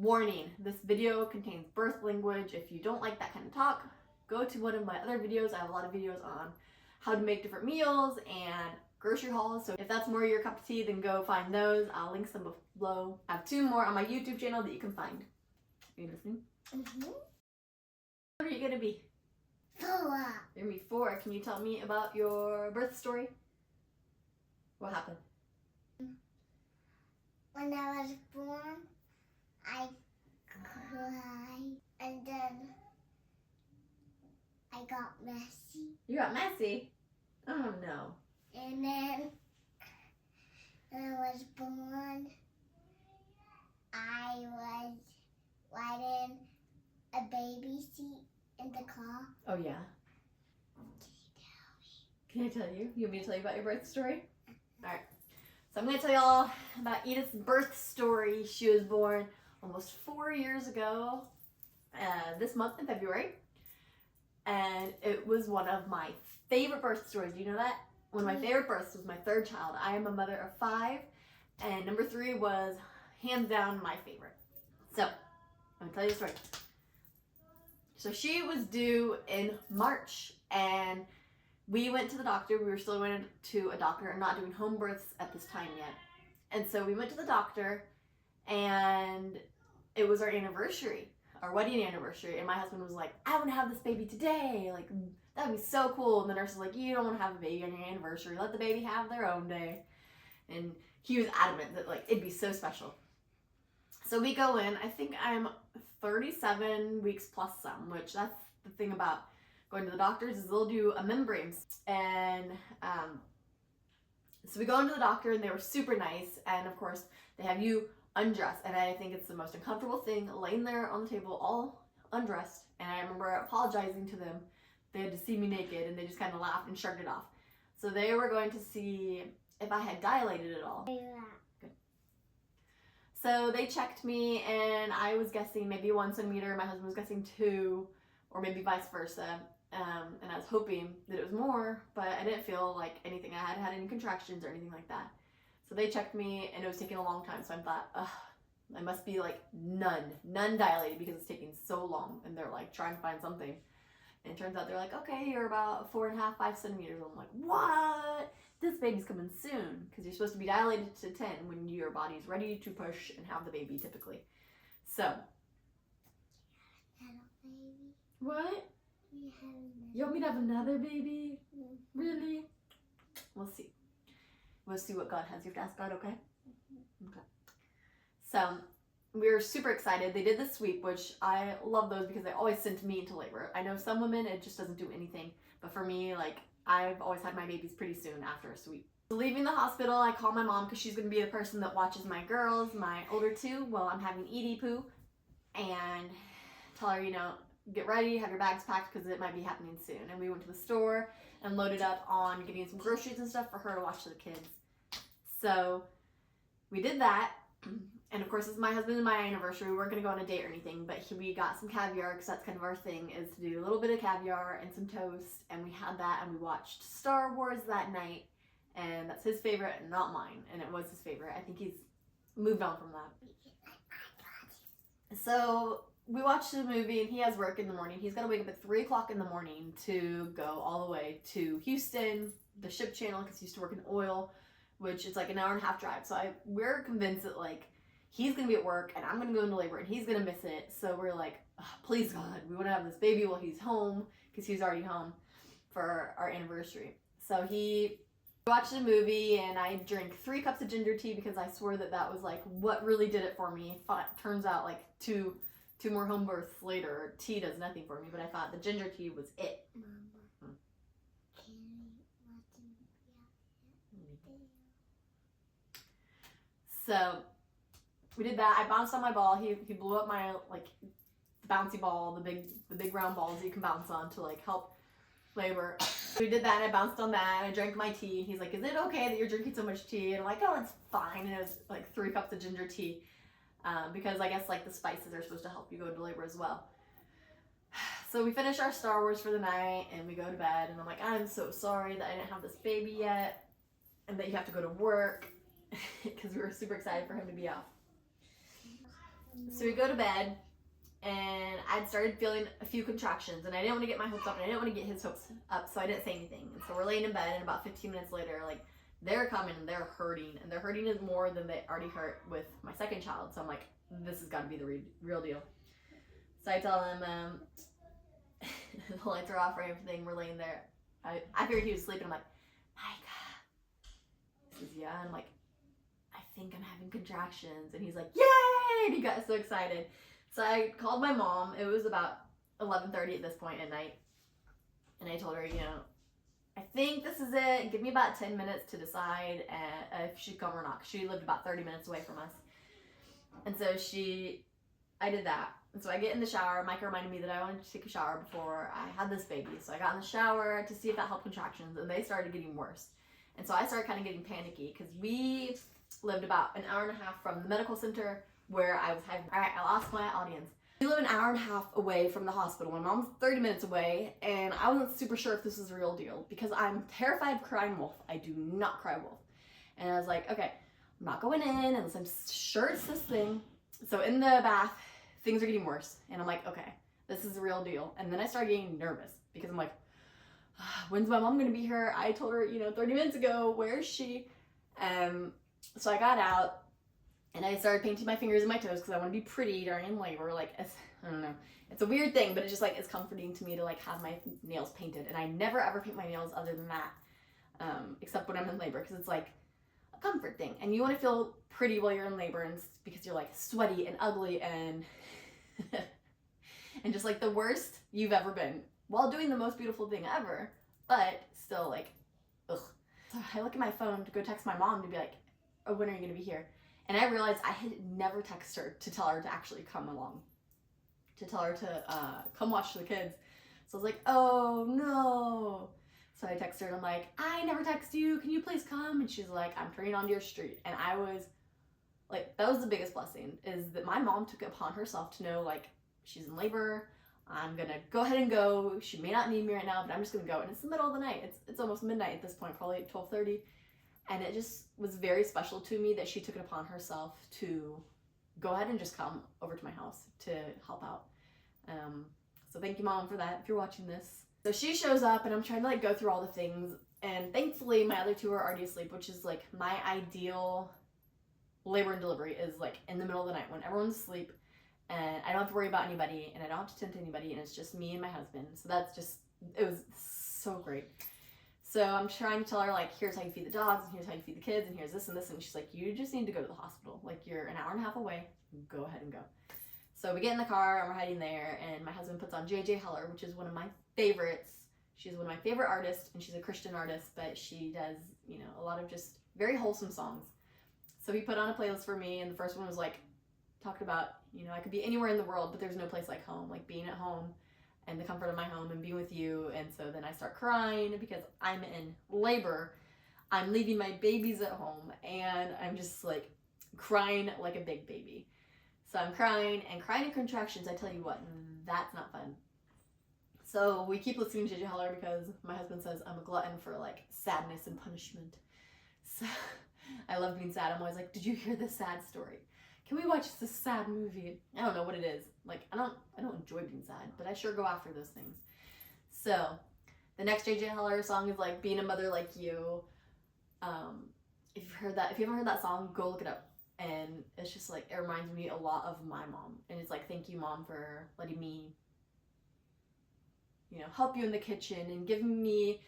Warning, this video contains birth language. If you don't like that kind of talk, go to one of my other videos. I have a lot of videos on how to make different meals and grocery hauls. So if that's more your cup of tea, then go find those. I'll link some below. I have 2 more on my YouTube channel that you can find. Are you listening? Mm-hmm. What are you gonna be? 4. You're gonna be 4. Can you tell me about your birth story? What happened? When I was born, I cried, and then I got messy. You got messy? Oh no. And then when I was born, I was riding a baby seat in the car. Oh yeah. Can I tell you? You want me to tell you about your birth story? Alright. So I'm going to tell y'all about Edith's birth story. She was born almost 4 years ago, this month in February. And it was one of my favorite birth stories. Do you know that? One of my favorite births was my 3rd child. I am a mother of 5, and number 3 was hands down my favorite. So, I'm going to tell you the story. So she was due in March, and we went to the doctor. We were still going to a doctor and not doing home births at this time yet. And so we went to the doctor, and it was our anniversary, our wedding anniversary. And my husband was like, I want to have this baby today. Like, that would be so cool. And the nurse was like, you don't want to have a baby on your anniversary. Let the baby have their own day. And he was adamant that, like, it'd be so special. So we go in. I think I'm 37 weeks plus some, which that's the thing about going to the doctors is they'll do a membranes. And so we go into the doctor, and they were super nice. And of course, they have you undressed. And I think it's the most uncomfortable thing, laying there on the table all undressed. And I remember apologizing to them. They had to see me naked, and they just kind of laughed and shrugged it off. So they were going to see if I had dilated at all. Good. So they checked me, and I was guessing maybe 1 centimeter. My husband was guessing 2, or maybe vice versa. And I was hoping that it was more, but I didn't feel like anything. I hadn't had any contractions or anything like that. So they checked me, and it was taking a long time. So I thought, ugh, I must be like none dilated because it's taking so long. And they're like trying to find something. And it turns out they're like, okay, you're about 4.5, 5 centimeters. I'm like, what? This baby's coming soon, because you're supposed to be dilated to 10 when your body's ready to push and have the baby typically. So. What? You want me to have another baby? Really? We'll see. We'll see what God has. You have to ask God, okay? Okay. So, we were super excited. They did the sweep, which I love those because they always send me into labor. I know some women, it just doesn't do anything. But for me, like, I've always had my babies pretty soon after a sweep. Leaving the hospital, I call my mom because she's going to be the person that watches my girls, my older 2, while I'm having Edie poo. And tell her, you know, get ready, have your bags packed because it might be happening soon. And we went to the store and loaded up on getting some groceries and stuff for her to watch the kids. So we did that. And of course, it's my husband and my anniversary. We weren't going to go on a date or anything, but we got some caviar because that's kind of our thing, is to do a little bit of caviar and some toast. And we had that, and we watched Star Wars that night. And that's his favorite and not mine. And it was his favorite. I think he's moved on from that. So we watched the movie, and he has work in the morning. He's got to wake up at 3 o'clock in the morning to go all the way to Houston, the ship channel, because he used to work in oil, which is like an 1.5 hour drive. So we're convinced that like he's going to be at work, and I'm going to go into labor, and he's going to miss it. So we're like, oh, please God, we want to have this baby while he's home, because he's already home for our anniversary. So he watched the movie, and I drank 3 cups of ginger tea because I swore that that was like what really did it for me. Turns out like two more home births later, tea does nothing for me, but I thought the ginger tea was it. Mama, So we did that. I bounced on my ball. He blew up my like bouncy ball, the big round balls you can bounce on to like help labor. We did that, and I bounced on that, and I drank my tea. He's like, is it okay that you're drinking so much tea? And I'm like, oh, it's fine. And it was like 3 cups of ginger tea. Because I guess like the spices are supposed to help you go into labor as well. So we finish our Star Wars for the night, and we go to bed, and I'm like, I'm so sorry that I didn't have this baby yet, and that you have to go to work, because we were super excited for him to be off. So we go to bed, and I'd started feeling a few contractions, and I didn't want to get my hopes up, and I didn't want to get his hopes up, so I didn't say anything. And so we're laying in bed, and about 15 minutes later, like, they're coming, and they're hurting, and they're hurting is more than they already hurt with my second child. So I'm like, this has got to be the real deal. So I tell him, the lights are off and everything. We're laying there. I figured he was sleeping. I'm like, Micah. He says, yeah. And I'm like, I think I'm having contractions. And he's like, yay! And he got so excited. So I called my mom. It was about 11:30 at this point at night. And I told her, you know, I think this is it. Give me about 10 minutes to decide if she'd come or not. She lived about 30 minutes away from us. And so I did that. And so I get in the shower. Micah reminded me that I wanted to take a shower before I had this baby. So I got in the shower to see if that helped contractions, and they started getting worse. And so I started kind of getting panicky because we lived about an hour and a half from the medical center where I was having. All right, I'll ask my audience. We live an hour and a half away from the hospital. My mom's 30 minutes away, and I wasn't super sure if this was a real deal because I'm terrified of crying wolf. I do not cry wolf. And I was like, okay, I'm not going in unless I'm sure it's this thing. So in the bath, things are getting worse. And I'm like, okay, this is the real deal. And then I started getting nervous because I'm like, when's my mom gonna be here? I told her, 30 minutes ago, where is she? So I got out and I started painting my fingers and my toes because I want to be pretty during labor. Like, I don't know. It's a weird thing, but it's just like, it's comforting to me to like have my nails painted. And I never ever paint my nails other than that, except when I'm in labor because it's like a comfort thing. And you want to feel pretty while you're in labor and because you're like sweaty and ugly and and just like the worst you've ever been while doing the most beautiful thing ever, but still like, ugh. So I look at my phone to go text my mom to be like, oh, when are you gonna be here? And I realized I had never texted her to tell her to actually come along, to tell her to come watch the kids. So I was like, oh no. So I texted her and I'm like, I never text you, can you please come? And she's like, I'm turning onto your street. And I was like, that was the biggest blessing, is that my mom took it upon herself to know, like, she's in labor, I'm gonna go ahead and go, she may not need me right now, but I'm just gonna go. And it's the middle of the night, it's almost midnight at this point, probably 12:30, and it just was very special to me that she took it upon herself to go ahead and just come over to my house to help out. So thank you, Mom, for that, if you're watching this. So she shows up and I'm trying to like go through all the things, and thankfully my other two are already asleep, which is like my ideal labor and delivery, is like in the middle of the night when everyone's asleep and I don't have to worry about anybody and I don't have to tend to anybody and it's just me and my husband. So that's just, it was so great. So I'm trying to tell her, like, here's how you feed the dogs and here's how you feed the kids and here's this and this, and she's like, you just need to go to the hospital, like, you're an hour and a half away, go ahead and go. So we get in the car and we're heading there, and my husband puts on J.J. Heller, which is one of my favorites. She's one of my favorite artists, and she's a Christian artist, but she does, a lot of just very wholesome songs. So he put on a playlist for me, and the first one was like, talked about, I could be anywhere in the world, but there's no place like home, like being at home and the comfort of my home and being with you. And so then I start crying because I'm in labor. I'm leaving my babies at home, and I'm just like crying like a big baby. So I'm crying in contractions. I tell you what, that's not fun. So we keep listening to J.J. Heller because my husband says I'm a glutton for like sadness and punishment. So I love being sad. I'm always like, did you hear this sad story? Can we watch this sad movie? I don't know what it is. Like, I don't enjoy being sad, but I sure go after those things. So the next J.J. Heller song is like Being a Mother Like You. If you haven't heard that song, go look it up. And it's just like, it reminds me a lot of my mom. And it's like, thank you, Mom, for letting me, help you in the kitchen and giving me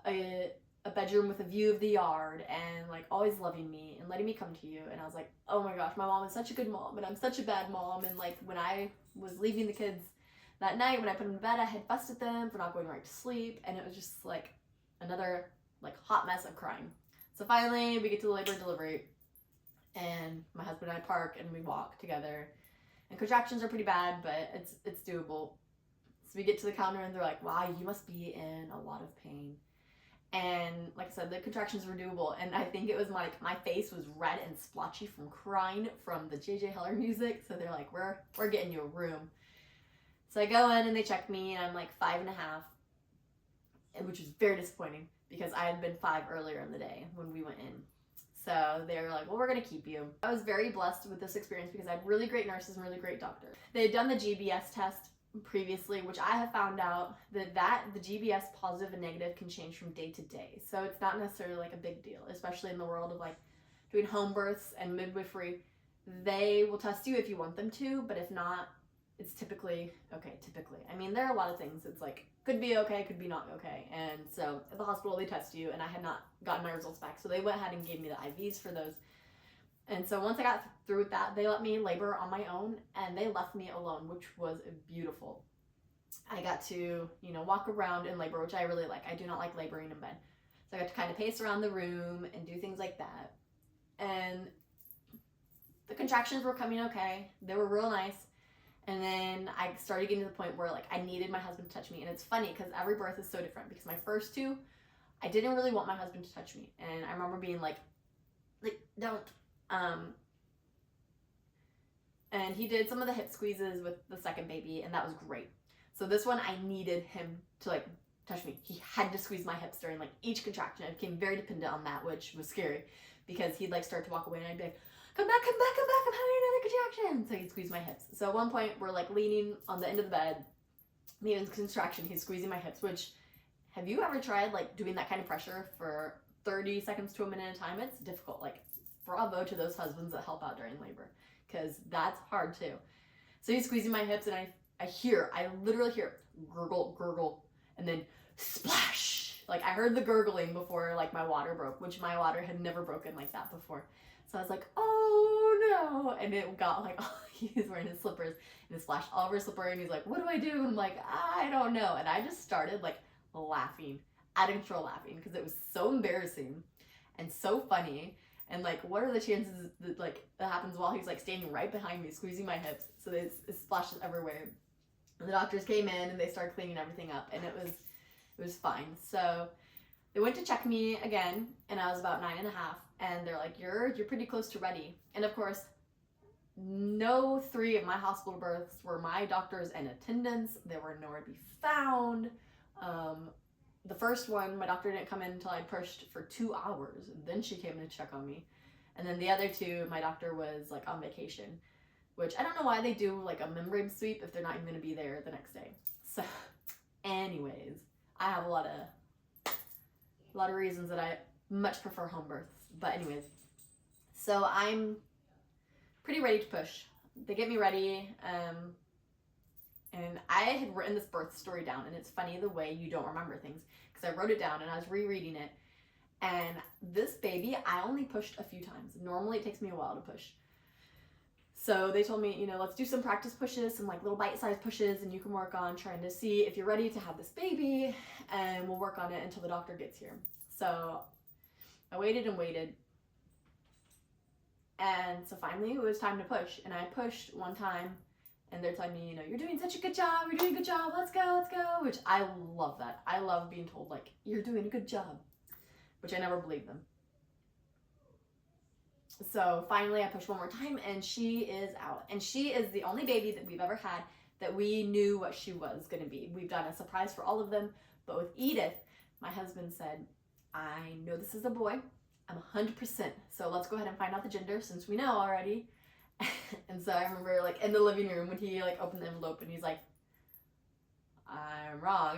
a bedroom with a view of the yard, and like always loving me and letting me come to you. And I was like, oh my gosh, my mom is such a good mom and I'm such a bad mom. And like when I was leaving the kids that night, when I put them to bed, I had fussed at them for not going right to sleep, and it was just like another like hot mess of crying. So finally we get to the labor and delivery, and my husband and I park and we walk together, and contractions are pretty bad, but it's doable. So we get to the counter and they're like, wow, you must be in a lot of pain. And like I said, the contractions were doable, and I think it was like my face was red and splotchy from crying from the J.J. Heller music. So they're like, we're getting you a room. So I go in and they check me, and I'm like 5.5, which was very disappointing because I had been 5 earlier in the day when we went in. So they were like, well, we're going to keep you. I was very blessed with this experience because I had really great nurses and really great doctors. They had done the GBS test previously, which I have found out that the GBS positive and negative can change from day to day. So it's not necessarily like a big deal, especially in the world of like doing home births and midwifery. They will test you if you want them to, but if not, it's typically okay. Typically, I mean, there are a lot of things. It's like could be okay, could be not okay. And so at the hospital they test you, and I had not gotten my results back, so they went ahead and gave me the IVs for those. And so once I got through with that, they let me labor on my own, and they left me alone, which was beautiful. I got to, you know, walk around in labor, which I really like. I do not like laboring in bed. So I got to kind of pace around the room and do things like that. And the contractions were coming okay. They were real nice. And then I started getting to the point where like I needed my husband to touch me. And it's funny because every birth is so different, because my first two, I didn't really want my husband to touch me. And I remember being like, don't. And he did some of the hip squeezes with the second baby, and that was great. So this one, I needed him to like touch me. He had to squeeze my hips during like each contraction. I became very dependent on that, which was scary because he'd like start to walk away and I'd be like, come back, I'm having another contraction. So he'd squeeze my hips. So at one point we're like leaning on the end of the bed, the end of the contraction, he's squeezing my hips, which have you ever tried like doing that kind of pressure for 30 seconds to a minute at a time? It's difficult. Like bravo to those husbands that help out during labor, because that's hard too. So he's squeezing my hips and I literally hear gurgle, gurgle, and then splash. Like I heard the gurgling before like my water broke, which my water had never broken like that before. So I was like, oh no. And it got like, oh, he's wearing his slippers and it splashed all over his slipper and he's like, what do I do? And I'm like, I don't know. And I just started like laughing, out of control laughing, because it was so embarrassing and so funny. And like, what are the chances that like that happens while he's like standing right behind me, squeezing my hips? So it splashes everywhere. And the doctors came in and they started cleaning everything up, and it was fine. So they went to check me again, and I was about 9.5, and they're like, you're pretty close to ready. And of course, no 3 of my hospital births were my doctors in attendance. They were nowhere to be found. The first one, my doctor didn't come in until I pushed for 2 hours. And then she came in to check on me. And then the other 2, my doctor was like on vacation, which I don't know why they do like a membrane sweep if they're not even going to be there the next day. So anyways, I have a lot of reasons that I much prefer home births. But anyways, so I'm pretty ready to push. They get me ready. And I had written this birth story down, and it's funny the way you don't remember things, because I wrote it down and I was rereading it, and this baby I only pushed a few times. Normally it takes me a while to push. So they told me, you know, let's do some practice pushes, some like little bite-sized pushes, and you can work on trying to see if you're ready to have this baby, and we'll work on it until the doctor gets here. So I waited and waited, and so finally it was time to push, and I pushed one time. And they're telling me, you know, you're doing such a good job, you're doing a good job, let's go, which I love that. I love being told, like, you're doing a good job, which I never believed them. So finally I pushed one more time, and she is out. And she is the only baby that we've ever had that we knew what she was going to be. We've done a surprise for all of them, but with Edith, my husband said, I know this is a boy, I'm 100%, so let's go ahead and find out the gender since we know already. And so I remember like in the living room when he like opened the envelope and he's like, I'm wrong,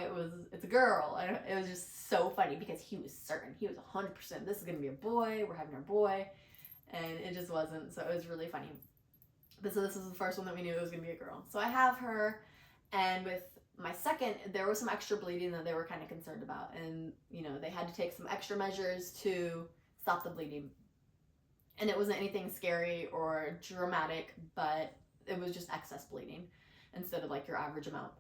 it's a girl. And it was just so funny because he was certain, he was 100%, this is gonna be a boy, we're having our boy, and it just wasn't. So it was really funny. But so this is the first one that we knew it was gonna be a girl. So I have her, and with my second, there was some extra bleeding that they were kind of concerned about, and you know, they had to take some extra measures to stop the bleeding. And it wasn't anything scary or dramatic, but it was just excess bleeding instead of like your average amount.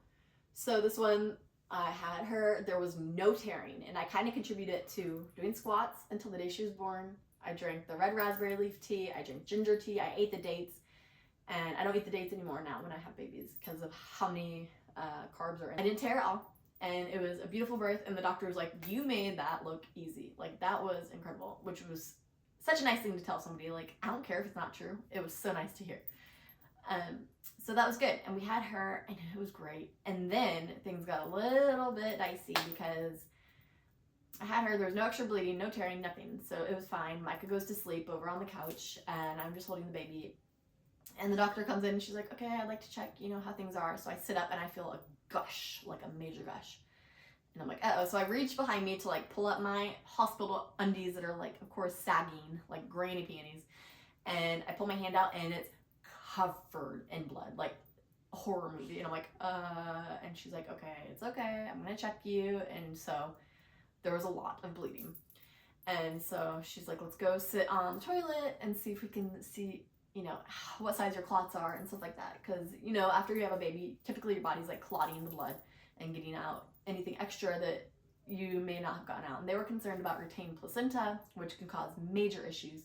So this one, I had her, there was no tearing, and I kind of contributed to doing squats until the day she was born. I drank the red raspberry leaf tea, I drank ginger tea, I ate the dates, and I don't eat the dates anymore now when I have babies because of how many carbs are in. I didn't tear at all, and it was a beautiful birth, and the doctor was like, you made that look easy. Like, that was incredible, which was such a nice thing to tell somebody. Like, I don't care if it's not true. It was so nice to hear. So that was good. And we had her, and it was great. And then things got a little bit dicey because I had her, there was no extra bleeding, no tearing, nothing. So it was fine. Micah goes to sleep over on the couch and I'm just holding the baby. And the doctor comes in and she's like, okay, I'd like to check, you know, how things are. So I sit up and I feel a gush, like a major gush. And I'm like, uh-oh. So I reach behind me to like pull up my hospital undies that are like, of course, sagging, like granny panties. And I pull my hand out and it's covered in blood, like a horror movie. And I'm like, and she's like, okay, it's okay. I'm gonna check you. And so there was a lot of bleeding. And so she's like, let's go sit on the toilet and see if we can see, you know, what size your clots are and stuff like that. Because, you know, after you have a baby, typically your body's like clotting the blood and getting out anything extra that you may not have gotten out. And they were concerned about retained placenta, which can cause major issues.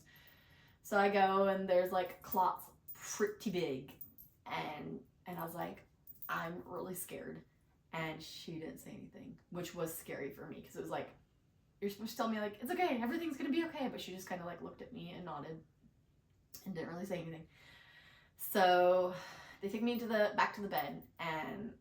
So I go and there's like clots pretty big. And I was like, I'm really scared. And she didn't say anything, which was scary for me because it was like, you're supposed to tell me like, it's okay, everything's gonna be okay. But she just kind of like looked at me and nodded and didn't really say anything. So they take me to back to the bed and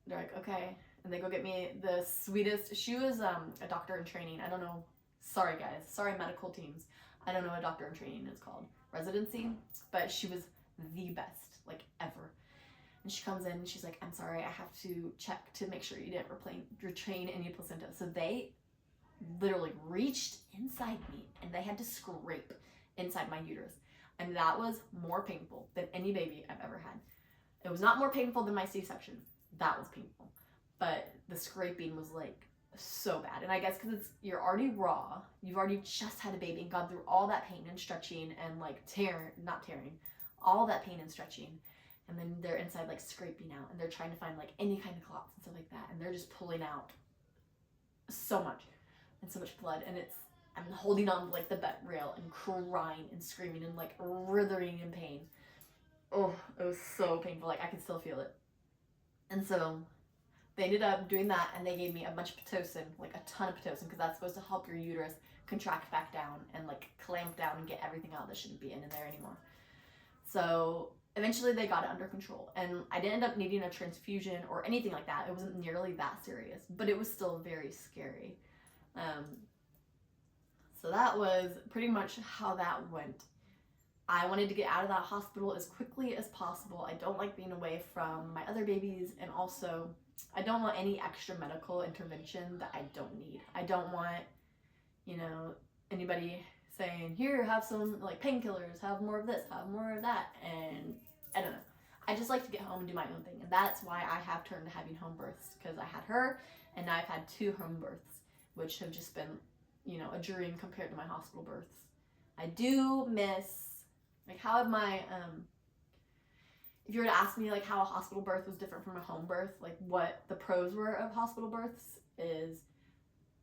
they're like, okay. And they go get me the sweetest, she was a doctor in training. I don't know, sorry guys, sorry medical teams. I don't know what doctor in training is called, residency, but she was the best, like ever. And she comes in and she's like, I'm sorry, I have to check to make sure you didn't retain any placenta. So they literally reached inside me and they had to scrape inside my uterus. And that was more painful than any baby I've ever had. It was not more painful than my C-section. That was painful. But the scraping was like so bad. And I guess because you're already raw, you've already just had a baby and gone through all that pain and stretching and like not tearing, all that pain and stretching. And then they're inside like scraping out and they're trying to find like any kind of clots and stuff like that. And they're just pulling out so much and so much blood. And I'm holding on to like the bed rail and crying and screaming and like writhing in pain. Oh, it was so painful. Like I could still feel it. And so they ended up doing that and they gave me a bunch of Pitocin, like a ton of Pitocin, because that's supposed to help your uterus contract back down and like clamp down and get everything out that shouldn't be in there anymore. So eventually they got it under control and I didn't end up needing a transfusion or anything like that. It wasn't nearly that serious, but it was still very scary. So that was pretty much how that went. I wanted to get out of that hospital as quickly as possible. I don't like being away from my other babies, and also I don't want any extra medical intervention that I don't need. I don't want, you know, anybody saying, here, have some like painkillers, have more of this, have more of that, and I don't know. I just like to get home and do my own thing, and that's why I have turned to having home births, because I had her, and now I've had 2 home births, which have just been, you know, a dream compared to my hospital births. I do miss, like, how have my, if you were to ask me, like, how a hospital birth was different from a home birth, like, what the pros were of hospital births is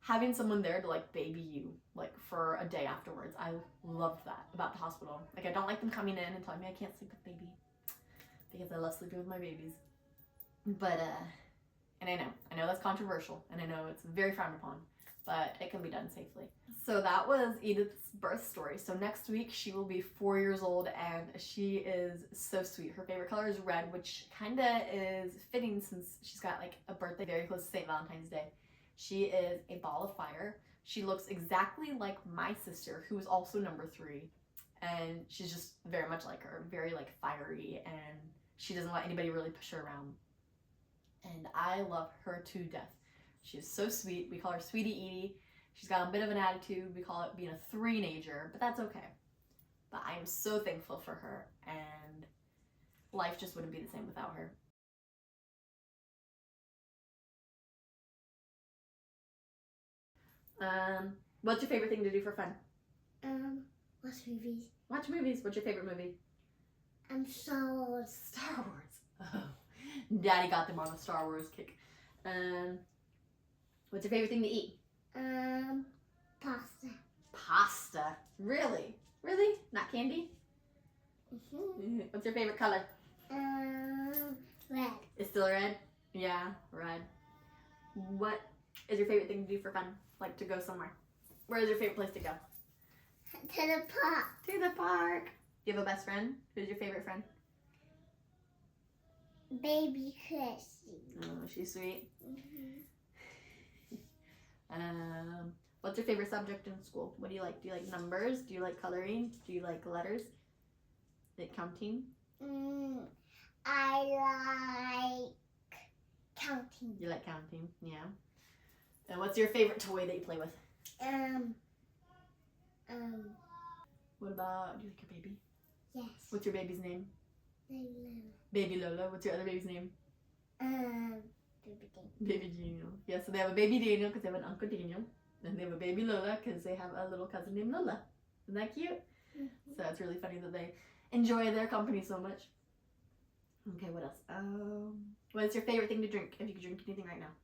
having someone there to, like, baby you, like, for a day afterwards. I loved that about the hospital. Like, I don't like them coming in and telling me I can't sleep with baby, because I love sleeping with my babies. But, and I know that's controversial, and I know it's very frowned upon, but it can be done safely. So that was Edith's birth story. So next week she will be 4 years old and she is so sweet. Her favorite color is red, which kind of is fitting since she's got like a birthday very close to St. Valentine's Day. She is a ball of fire. She looks exactly like my sister, who is also number 3. And she's just very much like her, very like fiery, and she doesn't let anybody really push her around. And I love her to death. She is so sweet. We call her Sweetie Edie. She's got a bit of an attitude. We call it being a 3-nager, but that's okay. But I am so thankful for her, and life just wouldn't be the same without her. What's your favorite thing to do for fun? Watch movies. Watch movies. What's your favorite movie? Star Wars. Star Wars. Oh, Daddy got them on a Star Wars kick. What's your favorite thing to eat? Pasta. Pasta. Really? Really? Not candy? Mm-hmm. What's your favorite color? Red. It's still red? Yeah, red. What is your favorite thing to do for fun? Like to go somewhere? Where is your favorite place to go? To the park. To the park. Do you have a best friend? Who's your favorite friend? Baby Kristy. Oh, she's sweet. Mm-hmm. What's your favorite subject in school? What do you like? Do you like numbers? Do you like coloring? Do you like letters? Like counting? I like counting. You like counting, yeah. And what's your favorite toy that you play with? What about, do you like your baby? Yes. What's your baby's name? Lola. Baby Lola. What's your other baby's name? Baby Daniel. Baby Daniel. Yeah, so they have a baby Daniel because they have an Uncle Daniel. And they have a baby Lola because they have a little cousin named Lola. Isn't that cute? So it's really funny that they enjoy their company so much. Okay, what else? What's your favorite thing to drink? If you could drink anything right now.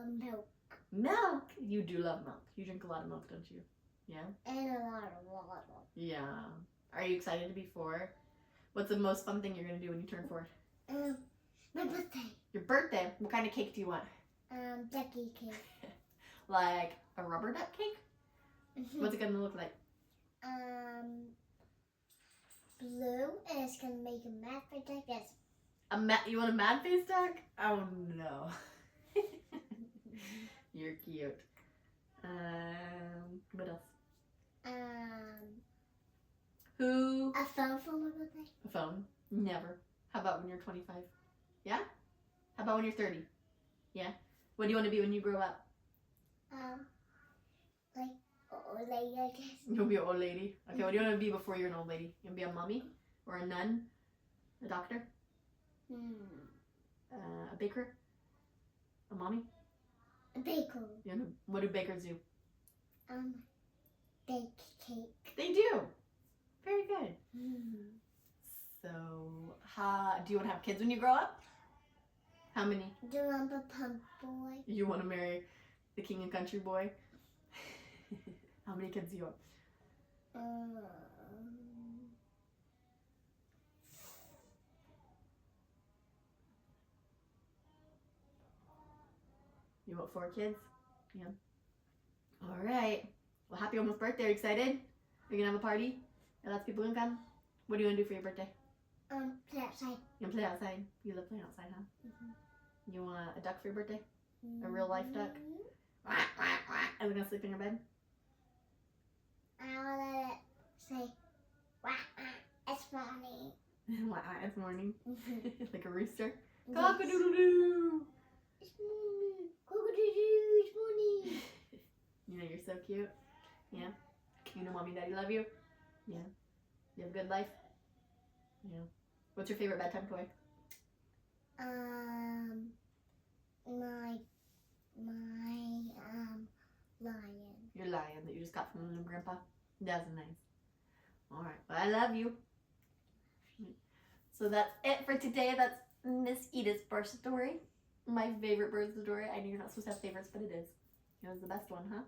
Milk. Milk! You do love milk. You drink a lot of milk, don't you? Yeah? And a lot of water. Yeah. Are you excited to be 4? What's the most fun thing you're going to do when you turn 4? My birthday. Your birthday? What kind of cake do you want? Ducky cake. Like a rubber duck cake? What's it going to look like? Blue, and it's gonna make a mad face like this. You want a mad face duck? Oh no. You're cute. What else? Who? A phone for my birthday? A phone? Never. How about when you're 25? Yeah? How about when you're 30? Yeah? What do you want to be when you grow up? Like old lady, I guess. You'll be an old lady. Okay, what do you want to be before you're an old lady? You want to be a mommy? Or a nun? A doctor? A baker? A mommy? A baker. You know, what do bakers do? Bake cake. They do. Very good. So, do you want to have kids when you grow up? How many? Do you want a pump boy? You want to marry the king and country boy? How many kids do you want? You want 4 kids? Yeah. All right. Well, happy almost birthday. Are you excited? Are you gonna have a party? And lots of people gonna come? What do you want to do for your birthday? Play outside. You wanna play outside? You love playing outside, huh? You want a duck for your birthday? A real life duck? Are we gonna sleep in your bed? I want to say, it's morning. It's morning. Like a rooster. Yes. Cock-a-doodle-doo! It's morning. Cock-a-doodle-doo, it's morning. You know, you're so cute. Yeah. You know mommy and daddy love you? Yeah. You have a good life? Yeah. What's your favorite bedtime toy? My lion. Your lion that you just got from little grandpa? That's nice. Alright. Well, I love you. So that's it for today. That's Miss Edith's birth story. My favorite birth story. I know you're not supposed to have favorites, but it is. It was the best one, huh?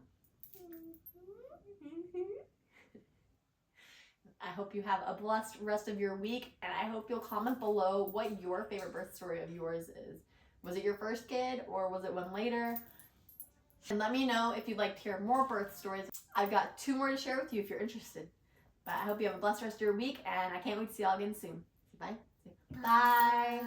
I hope you have a blessed rest of your week, and I hope you'll comment below what your favorite birth story of yours is. Was it your first kid, or was it one later? And let me know if you'd like to hear more birth stories. I've got 2 more to share with you if you're interested. But I hope you have a blessed rest of your week, and I can't wait to see y'all again soon. Bye. Bye.